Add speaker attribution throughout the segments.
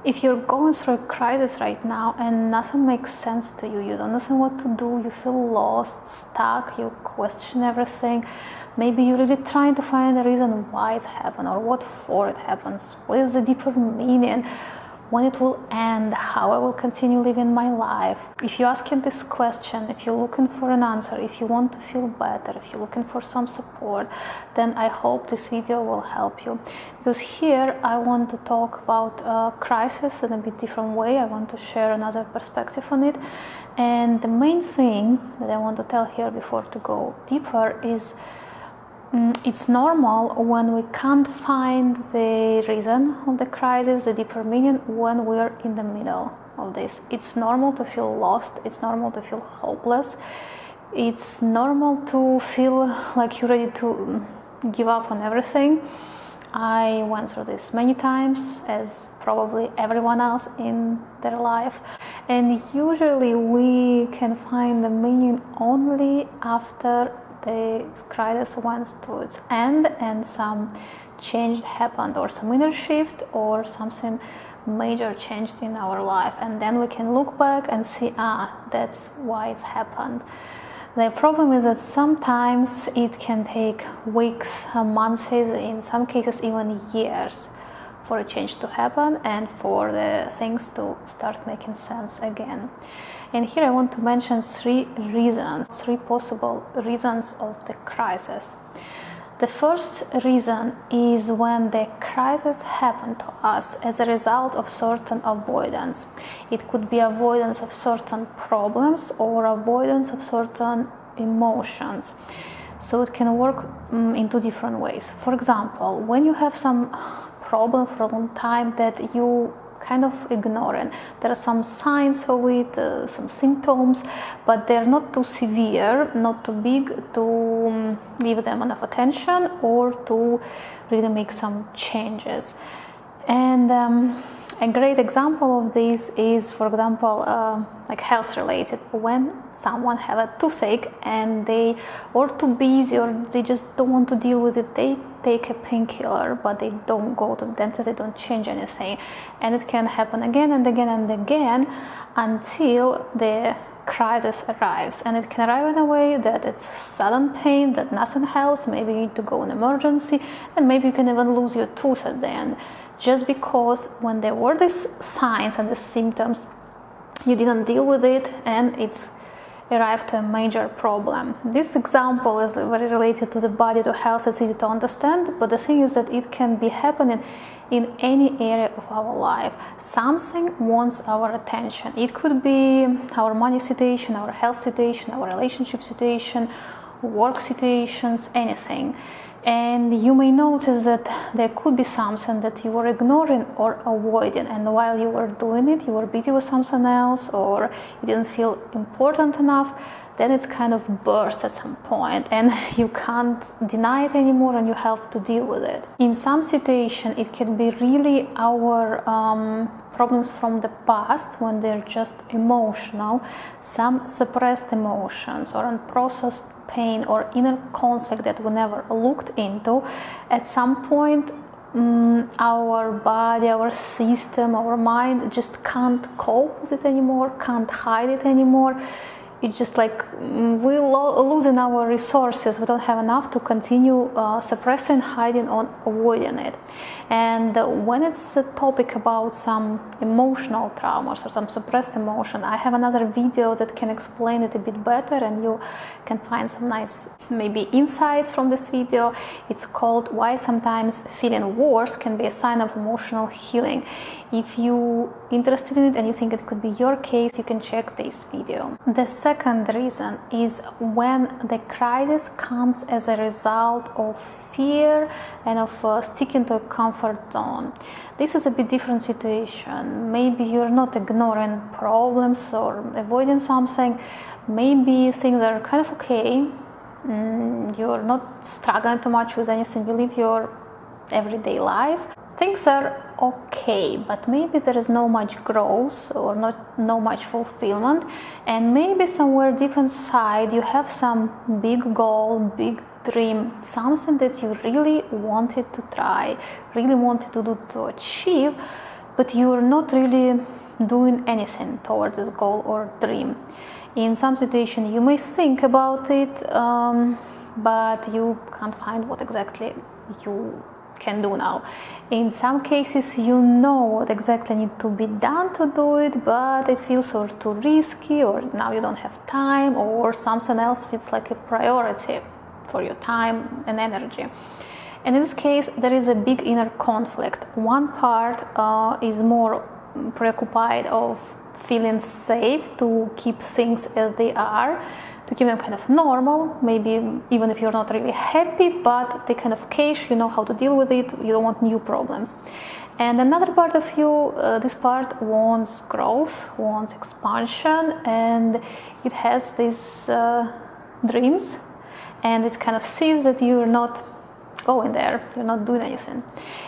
Speaker 1: If you're going through a crisis right now and nothing makes sense to you, you don't know what to do, you feel lost, stuck, you question everything, maybe you're really trying to find a reason why it happened or what for it happens, what is the deeper meaning, when it will end, how I will continue living my life. If you're asking this question, if you're looking for an answer, if you want to feel better, if you're looking for some support, then I hope this video will help you. Because here I want to talk about crisis in a bit different way. I want to share another perspective on it. And the main thing that I want to tell here before to go deeper is it's normal when we can't find the reason of the crisis, the deeper meaning, when we're in the middle of this. It's normal to feel lost, it's normal to feel hopeless, it's normal to feel like you're ready to give up on everything. I went through this many times, as probably everyone else in their life, and usually we can find the meaning only after the crisis went to its end and some change happened, or some inner shift, or something major changed in our life, and then we can look back and see, that's why it's happened. The problem is that sometimes it can take weeks, months, in some cases even years for a change to happen and for the things to start making sense again. And here I want to mention three possible reasons of the crisis. The first reason is when the crisis happened to us as a result of certain avoidance. It could be avoidance of certain problems or avoidance of certain emotions. So it can work in two different ways. For example, when you have some problem for a long time that you kind of ignoring. There are some signs of it, some symptoms, but they're not too severe, not too big to give them enough attention or to really make some changes. And a great example of this is, for example, like health related. When someone have a toothache and they are too busy or they just don't want to deal with it, they take a painkiller, but they don't go to the dentist, they don't change anything. And it can happen again and again and again until the crisis arrives. And it can arrive in a way that it's sudden pain, that nothing helps, maybe you need to go in emergency, and maybe you can even lose your tooth at the end. Just because when there were these signs and the symptoms, you didn't deal with it and it's arrived to a major problem. This example is very related to the body, to health. It's easy to understand, but the thing is that it can be happening in any area of our life. Something wants our attention. It could be our money situation, our health situation, our relationship situation, work situations, anything. And you may notice that there could be something that you were ignoring or avoiding, and while you were doing it, you were busy with something else, or you didn't feel important enough. Then it's kind of burst at some point and you can't deny it anymore and you have to deal with it. In some situation, it can be really our problems from the past, when they're just emotional, some suppressed emotions or unprocessed pain or inner conflict that we never looked into. At some point, our body, our system, our mind just can't cope with it anymore, can't hide it anymore. It's just like we're losing our resources. We don't have enough to continue suppressing, hiding, or avoiding it. And when it's a topic about some emotional traumas or some suppressed emotion, I have another video that can explain it a bit better, and you can find some nice maybe insights from this video. It's called "Why Sometimes Feeling Worse Can Be a Sign of Emotional Healing." If you're interested in it and you think it could be your case, you can check this video. The second reason is when the crisis comes as a result of fear and of sticking to a comfort zone. This is a bit different situation. Maybe you're not ignoring problems or avoiding something. Maybe things are kind of okay. You're not struggling too much with anything. You live your everyday life. Things are okay, but maybe there is no much growth or no much fulfillment, and maybe somewhere deep inside you have some big goal, big dream, something that you really wanted to try, really wanted to do, to achieve, but you're not really doing anything toward this goal or dream. In some situation you may think about it, but you can't find what exactly you can do now. In some cases you know what exactly needs to be done to do it, but it feels or too risky, or now you don't have time, or something else feels like a priority for your time and energy. And in this case there is a big inner conflict. One part is more preoccupied of feeling safe, to keep things as they are, to keep them kind of normal, maybe even if you're not really happy, but they kind of cache, you know how to deal with it, you don't want new problems. And another part of you, this part wants growth, wants expansion, and it has these dreams, and it kind of sees that you're not going there, you're not doing anything.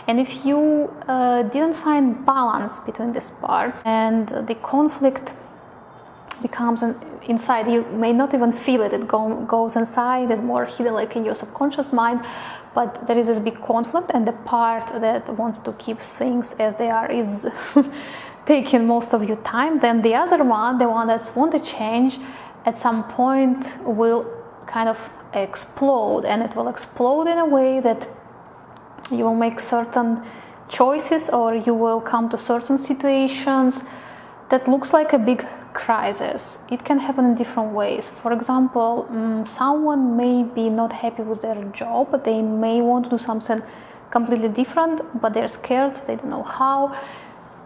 Speaker 1: And if you didn't find balance between these parts, and the conflict becomes inside, you may not even feel it, it goes inside and more hidden, like in your subconscious mind, but there is this big conflict, and the part that wants to keep things as they are is taking most of your time. Then the other one, the one that wants to change, at some point will kind of explode, and it will explode in a way that you will make certain choices, or you will come to certain situations that looks like a big crisis. It can happen in different ways. For example, someone may be not happy with their job, but they may want to do something completely different, but they're scared, they don't know how,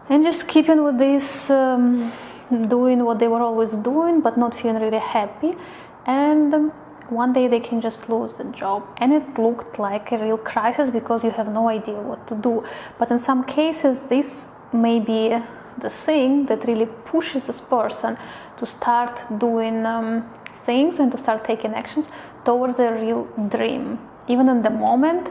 Speaker 1: and just keeping with this, doing what they were always doing, but not feeling really happy, and one day they can just lose the job, and it looked like a real crisis because you have no idea what to do. But in some cases this may be the thing that really pushes this person to start doing things and to start taking actions towards a real dream. Even in the moment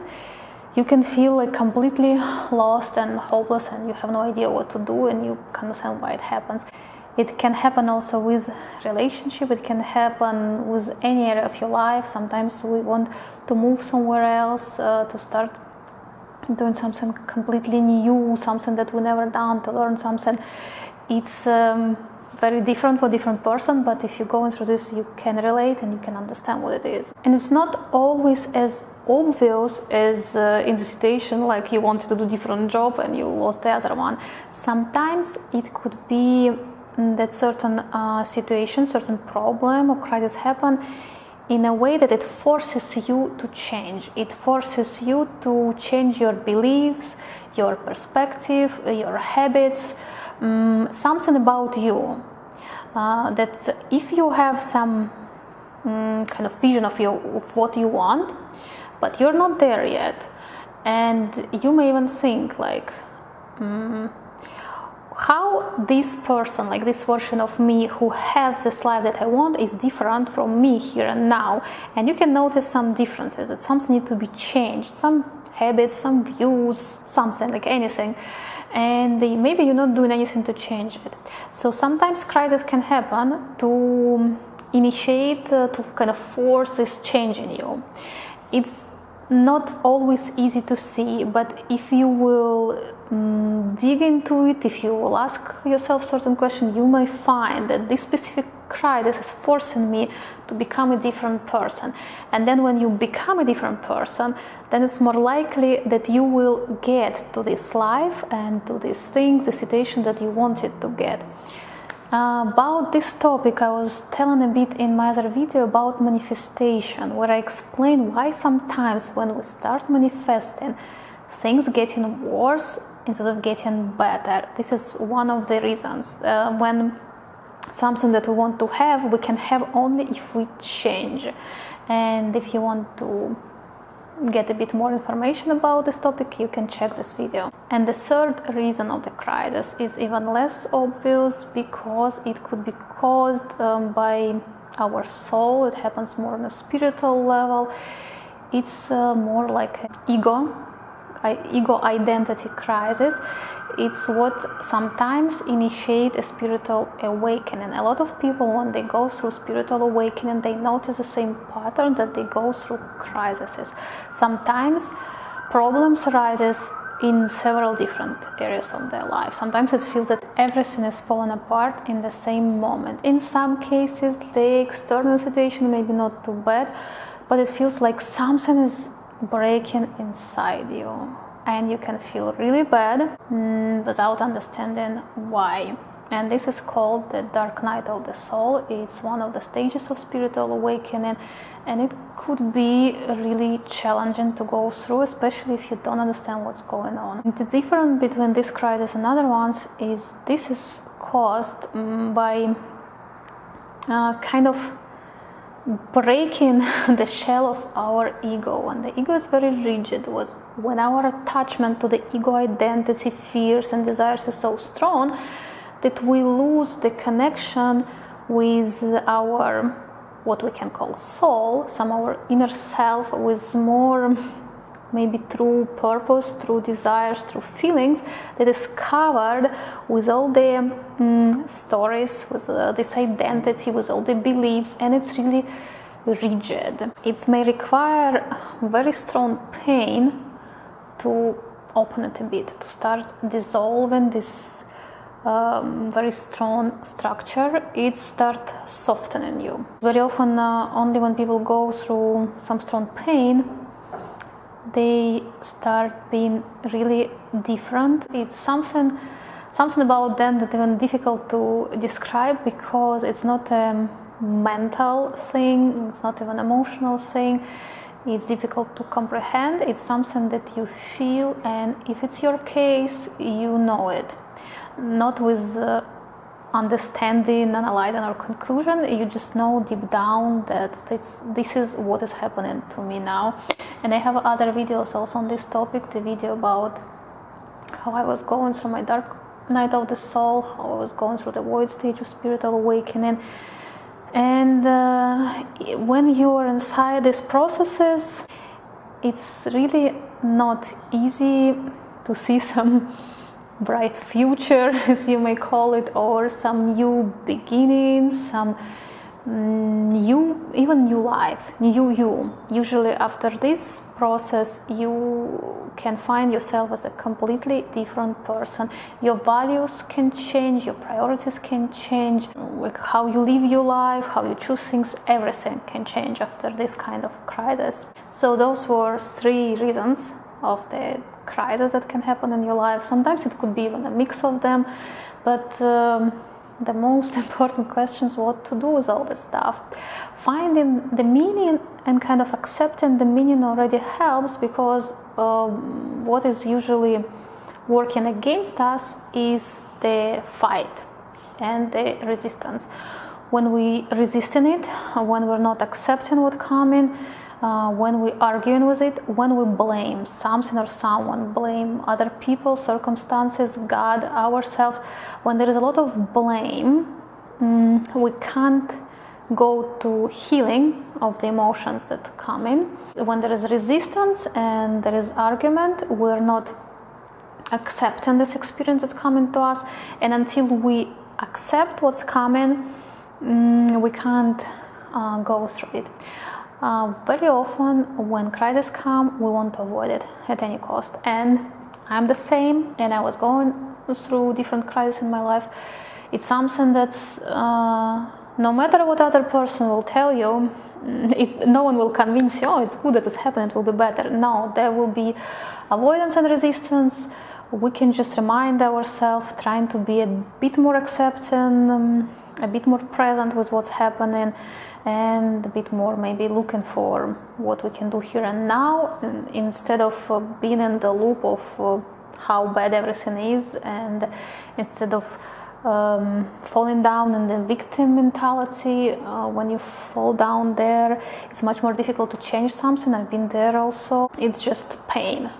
Speaker 1: you can feel like completely lost and hopeless, and you have no idea what to do, and you can't understand why it happens. It can happen also with relationship, it can happen with any area of your life. Sometimes we want to move somewhere else, to start doing something completely new, something that we never done, to learn something. It's very different for different person, but if you're going through this, you can relate and you can understand what it is. And it's not always as obvious as in the situation like you wanted to do different job and you lost the other one. Sometimes it could be that certain situation, certain problem or crisis happen in a way that it forces you to change. It forces you to change your beliefs, your perspective, your habits, something about you. That if you have some kind of vision of what you want, but you're not there yet, and you may even think like, how this person, like this version of me who has this life that I want, is different from me here and now. And you can notice some differences, that something needs to be changed, some habits, some views, something, like anything. And maybe you're not doing anything to change it. So sometimes crisis can happen to initiate, to kind of force this change in you. It's not always easy to see, but if you will dig into it, if you will ask yourself certain questions, you may find that this specific crisis is forcing me to become a different person. And then when you become a different person, then it's more likely that you will get to this life and to these things, the situation that you wanted to get. About this topic I was telling a bit in my other video about manifestation, where I explain why sometimes when we start manifesting, things getting worse instead of getting better. This is one of the reasons. When something that we want to have, we can have only if we change. And if you want to get a bit more information about this topic, you can check this video. And the third reason of the crisis is even less obvious, because it could be caused by our soul. It happens more on a spiritual level. It's more like an ego identity crisis. It's what sometimes initiate a spiritual awakening. A lot of people, when they go through spiritual awakening, they notice the same pattern that they go through crises. Sometimes problems arises in several different areas of their life. Sometimes it feels that everything is falling apart in the same moment. In some cases, the external situation may be not too bad, but it feels like something is breaking inside you, and you can feel really bad without understanding why. And this is called the dark night of the soul. It's one of the stages of spiritual awakening, and it could be really challenging to go through, especially if you don't understand what's going on. The difference between this crisis and other ones is this is caused by kind of breaking the shell of our ego. And the ego is very rigid. When our attachment to the ego identity, fears and desires is so strong that we lose the connection with our, what we can call soul, our inner self, with more maybe true purpose, true desires, true feelings, that is covered with all the stories, with this identity, with all the beliefs, and it's really rigid. It may require very strong pain to open it a bit, to start dissolving this very strong structure. It starts softening you. Very often, only when people go through some strong pain, they start being really different. It's something about them that is even difficult to describe, because it's not a mental thing, it's not even an emotional thing. It's difficult to comprehend. It's something that you feel, and if it's your case, you know it. Not with understanding, analyzing, or conclusion. You just know deep down that this is what is happening to me now. And I have other videos also on this topic. The video about how I was going through my dark night of the soul, how I was going through the void stage of spiritual awakening. And when you are inside these processes, it's really not easy to see some bright future, as you may call it, or some new beginnings, some new life, new you. Usually after this process, you can find yourself as a completely different person. Your values can change, your priorities can change, like how you live your life, how you choose things, everything can change after this kind of crisis. So those were 3 reasons of the crisis that can happen in your life. Sometimes it could be even a mix of them, but the most important question is what to do with all this stuff. Finding the meaning and kind of accepting the meaning already helps, because what is usually working against us is the fight and the resistance. When we resisting it, when we're not accepting what's coming, when we arguing with it, when we blame something or someone, blame other people, circumstances, God, ourselves, when there is a lot of blame, we can't go to healing of the emotions that come in. When there is resistance and there is argument, we're not accepting this experience that's coming to us, and until we accept what's coming, we can't go through it. Very often when crises come, we want to avoid it at any cost, and I'm the same, and I was going through different crises in my life. It's something that's no matter what other person will tell you, no one will convince you, oh, it's good that it's happening, it will be better. No, there will be avoidance and resistance. We can just remind ourselves, trying to be a bit more accepting, a bit more present with what's happening, and a bit more maybe looking for what we can do here and now, instead of being in the loop of how bad everything is, and instead of falling down in the victim mentality. When you fall down there, it's much more difficult to change something. I've been there also. It's just pain.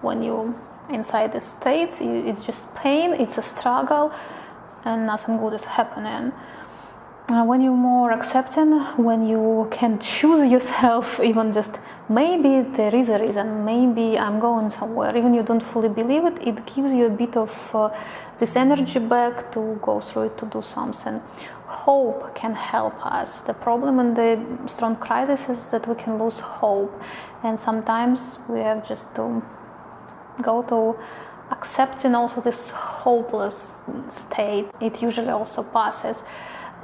Speaker 1: When you inside the state, it's just pain, it's a struggle, and nothing good is happening. When you're more accepting, when you can choose yourself, even just maybe there is a reason, maybe I'm going somewhere, even you don't fully believe it, it gives you a bit of this energy back to go through it, to do something. Hope can help us. The problem in the strong crisis is that we can lose hope, and sometimes we have just to go to accepting also this hopeless state, it usually also passes.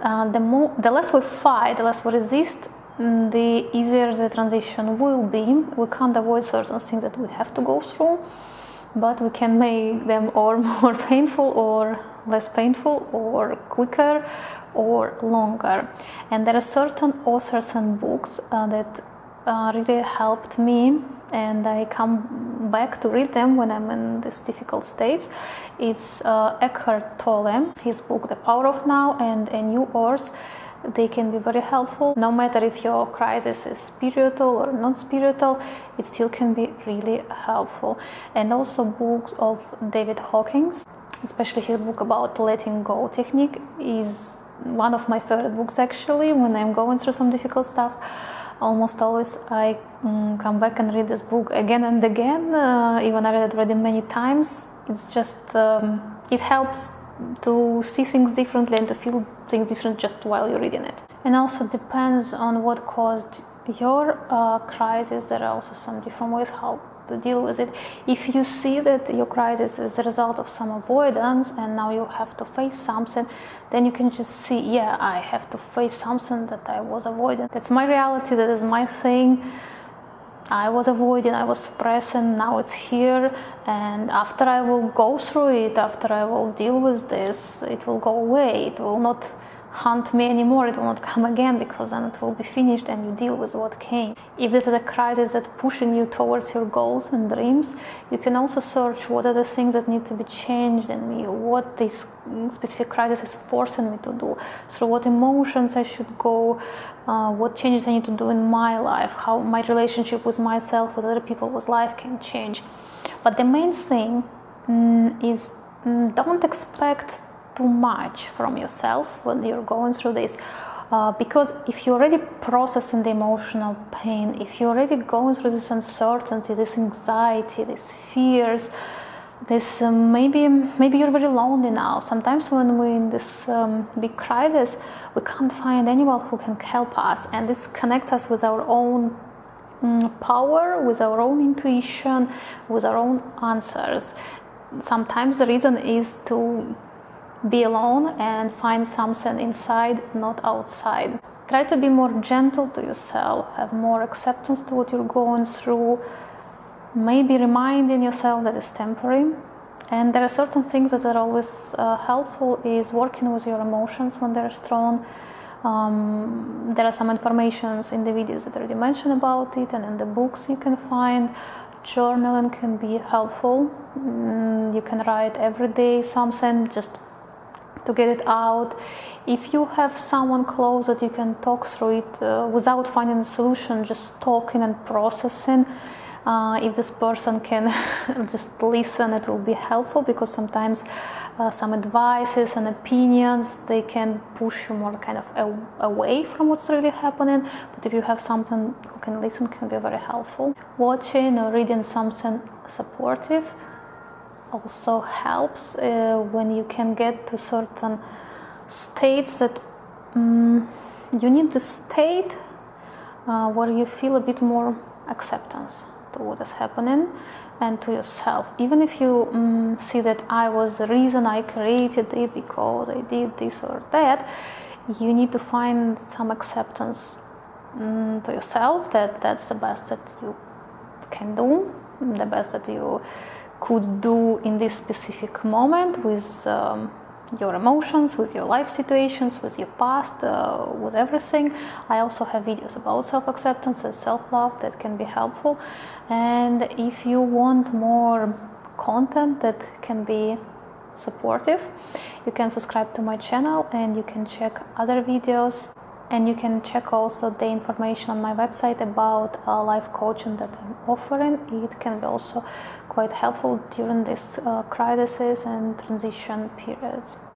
Speaker 1: The less we fight, the less we resist, the easier the transition will be. We can't avoid certain things that we have to go through, but we can make them or more painful or less painful or quicker or longer. And there are certain authors and books that really helped me, and I come back to read them when I'm in these difficult states. It's Eckhart Tolle, his book The Power of Now and A New Earth. They can be very helpful. No matter if your crisis is spiritual or non-spiritual, it still can be really helpful. And also books of David Hawkins, especially his book about letting go technique, is one of my favorite books actually. When I'm going through some difficult stuff, almost always I come back and read this book again and again. Even I read it already many times. It's just, it helps to see things differently and to feel things different just while you're reading it. And also depends on what caused your crisis. There are also some different ways how to deal with it. If you see that your crisis is the result of some avoidance and now you have to face something, then you can just see, yeah, I have to face something that I was avoiding. That's my reality, that is my thing. I was avoiding, I was suppressing, now it's here, and after I will go through it, after I will deal with this, it will go away. It will not haunt me anymore, it will not come again, because then it will be finished and you deal with what came. If this is a crisis that's pushing you towards your goals and dreams, you can also search what are the things that need to be changed in me, what this specific crisis is forcing me to do, through what emotions I should go, what changes I need to do in my life, how my relationship with myself, with other people, with life can change. But the main thing is don't expect too much from yourself when you're going through this, because if you're already processing the emotional pain, if you're already going through this uncertainty, this anxiety, these fears, this maybe you're very lonely now. Sometimes when we're in this big crisis, we can't find anyone who can help us, and this connects us with our own power, with our own intuition, with our own answers. Sometimes the reason is to be alone and find something inside, not outside. Try to be more gentle to yourself, have more acceptance to what you're going through, maybe reminding yourself that it's temporary. And there are certain things that are always helpful, is working with your emotions when they're strong. There are some informations in the videos that I already mentioned about it, and in the books you can find. Journaling can be helpful. You can write every day something, just to get it out. If you have someone close that you can talk through it without finding a solution, just talking and processing, if this person can just listen, it will be helpful, because sometimes some advices and opinions, they can push you more kind of away from what's really happening. But if you have someone who can listen, can be very helpful. Watching or reading something supportive also helps when you can get to certain states that you need the state where you feel a bit more acceptance to what is happening and to yourself. Even if you see that I was the reason I created it because I did this or that, you need to find some acceptance to yourself, that that's the best that you can do, the best that you could do in this specific moment, with your emotions, with your life situations, with your past, with everything. I also have videos about self-acceptance and self-love that can be helpful. And if you want more content that can be supportive, you can subscribe to my channel and you can check other videos. And you can check also the information on my website about life coaching that I'm offering. It can be also quite helpful during these crises and transition periods.